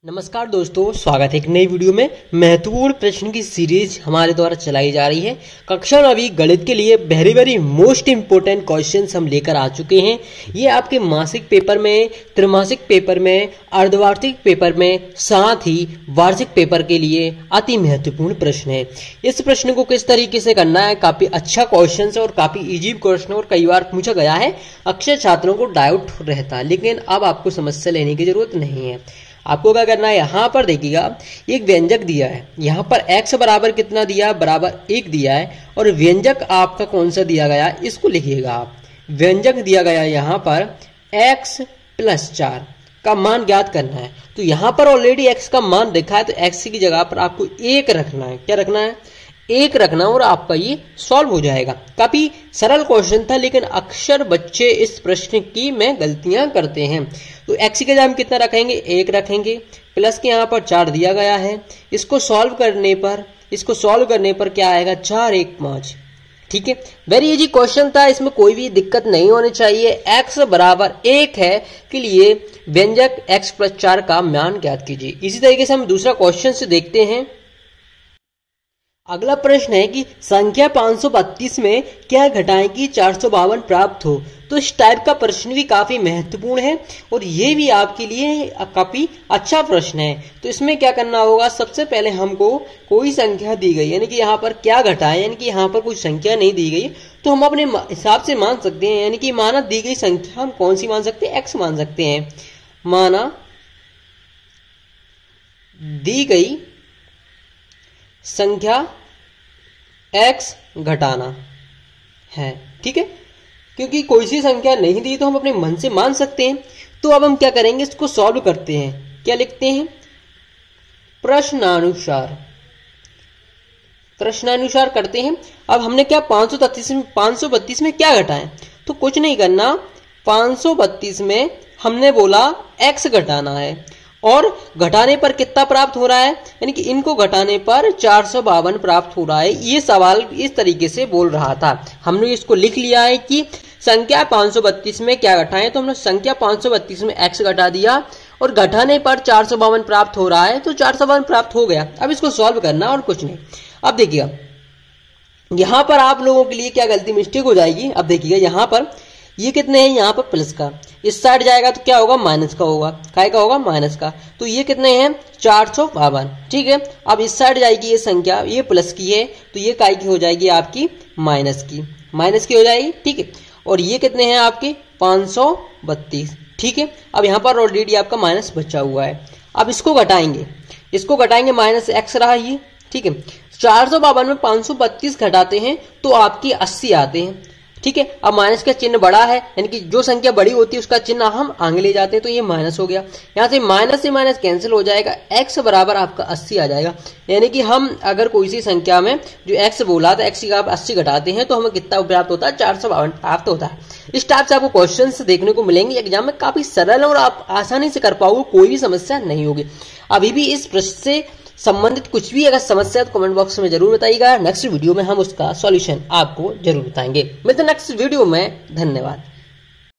नमस्कार दोस्तों, स्वागत है एक नई वीडियो में। महत्वपूर्ण प्रश्न की सीरीज हमारे द्वारा चलाई जा रही है। कक्षा 9वीं गणित के लिए वेरी मोस्ट इंपोर्टेंट क्वेश्चंस हम लेकर आ चुके हैं। ये आपके मासिक पेपर में, त्रैमासिक पेपर में, अर्धवार्षिक पेपर में, साथ ही वार्षिक पेपर के लिए अति महत्वपूर्ण प्रश्न है। इस प्रश्न को किस तरीके से करना है, काफी अच्छा क्वेश्चन है और काफी इजी क्वेश्चन और कई बार पूछा गया है। अक्सर छात्रों को डाउट रहता है, लेकिन अब आपको समस्या लेने की जरूरत नहीं है। आपको क्या करना है, यहां पर देखिएगा एक व्यंजक दिया है, यहां पर x बराबर कितना दिया है, बराबर 1 दिया है, और व्यंजक आपका कौन सा दिया गया है इसको लिखिएगा आप। व्यंजक दिया गया है यहां पर x + 4 का मान ज्ञात करना है। तो यहां पर ऑलरेडी x का मान देखा है, तो x की जगह पर आपको 1 रखना है। क्या रखना है? 1 रखना, और आपका ये सॉल्व हो जाएगा। काफी सरल क्वेश्चन था, लेकिन अक्सर बच्चे इस प्रश्न की में गलतियां करते हैं। तो x की जगह हम कितना रखेंगे? 1 रखेंगे, प्लस के यहाँ पर 4 दिया गया है। इसको सॉल्व करने पर क्या आएगा? 4 1 5। ठीक है, वेरी इजी क्वेश्चन था, इसमें कोई भी दिक्कत नहीं होनी चाहिए। x बराबर 1 है के लिए व्यंजक x + 4 का मान ज्ञात कीजिए। इसी तरीके से हम दूसरा क्वेश्चन से देखते हैं। अगला प्रश्न है कि संख्या 532 में क्या घटाएं कि 452 प्राप्त हो। तो इस टाइप का प्रश्न भी काफी महत्वपूर्ण है और ये भी आपके लिए काफी अच्छा प्रश्न है। तो इसमें क्या करना होगा, सबसे पहले हमको कोई संख्या दी गई, यानी कि यहाँ पर क्या घटाएं, यानी कि यहाँ पर कोई संख्या नहीं दी गई, तो हम अपने हिसाब से मान सकते हैं। यानी कि माना दी गई संख्या हम कौन सी मान सकते हैं? x मान सकते हैं। माना दी गई संख्या x घटाना है, ठीक है, क्योंकि कोई सी संख्या नहीं दी तो हम अपने मन से मान सकते हैं। तो अब हम क्या करेंगे, इसको सॉल्व करते हैं। क्या लिखते हैं? प्रश्नानुसार करते हैं। अब हमने क्या 532 में क्या घटाएं? तो कुछ नहीं करना, 532 में हमने बोला x घटाना है, और घटाने पर कितना प्राप्त हो रहा है, यानी कि इनको घटाने पर 452 प्राप्त हो रहा है। ये सवाल इस तरीके से बोल रहा था। हमने इसको लिख लिया है कि संख्या 532 में क्या घटाएं, तो हमने संख्या 532 में x घटा दिया और घटाने पर 452 प्राप्त हो रहा है, तो 452 प्राप्त हो गया। अब इसको सॉल्व करना और कुछ नहीं। अब देखिएगा यहां पर आप लोगों के लिए क्या गलती मिस्टेक हो जाएगी। अब देखिएगा यहां पर ये कितने हैं, यहाँ पर प्लस का, इस साइड जाएगा तो क्या होगा? माइनस का होगा। काय का होगा? माइनस का। तो ये कितने हैं? 452। ठीक है, अब इस साइड जाएगी ये संख्या, ये प्लस की है, तो ये काय की हो जाएगी? आपकी माइनस की हो जाएगी। ठीक है, और ये कितने हैं आपके? 532। ठीक है, अब यहाँ पर ऑलरेडी आपका माइनस बचा हुआ है। अब इसको घटाएंगे, माइनस x रहा ये। ठीक है, 452 में 532 घटाते हैं तो आपकी 80 आते हैं। ठीक है, अब माइनस का चिन्ह बड़ा है, यानी कि जो संख्या बड़ी होती है उसका चिन्ह हम आगे ले जाते हैं, तो ये माइनस हो गया। यहाँ से माइनस कैंसिल हो जाएगा, x बराबर आपका 80 आ जाएगा। यानी कि हम अगर कोई सी संख्या में जो x बोला था, x का आप 80 घटाते हैं तो हमें कितना प्राप्त होता है? 452 प्राप्त होता है। इस टाइप से आपको क्वेश्चन देखने को मिलेंगे एग्जाम में, काफी सरल और आप आसानी से कर पाओगे, कोई भी समस्या नहीं होगी। अभी भी इस प्रश्न से संबंधित कुछ भी अगर समस्या तो कमेंट बॉक्स में जरूर बताइएगा। नेक्स्ट वीडियो में हम उसका सॉल्यूशन आपको जरूर बताएंगे। मिलते हैं नेक्स्ट वीडियो में। धन्यवाद।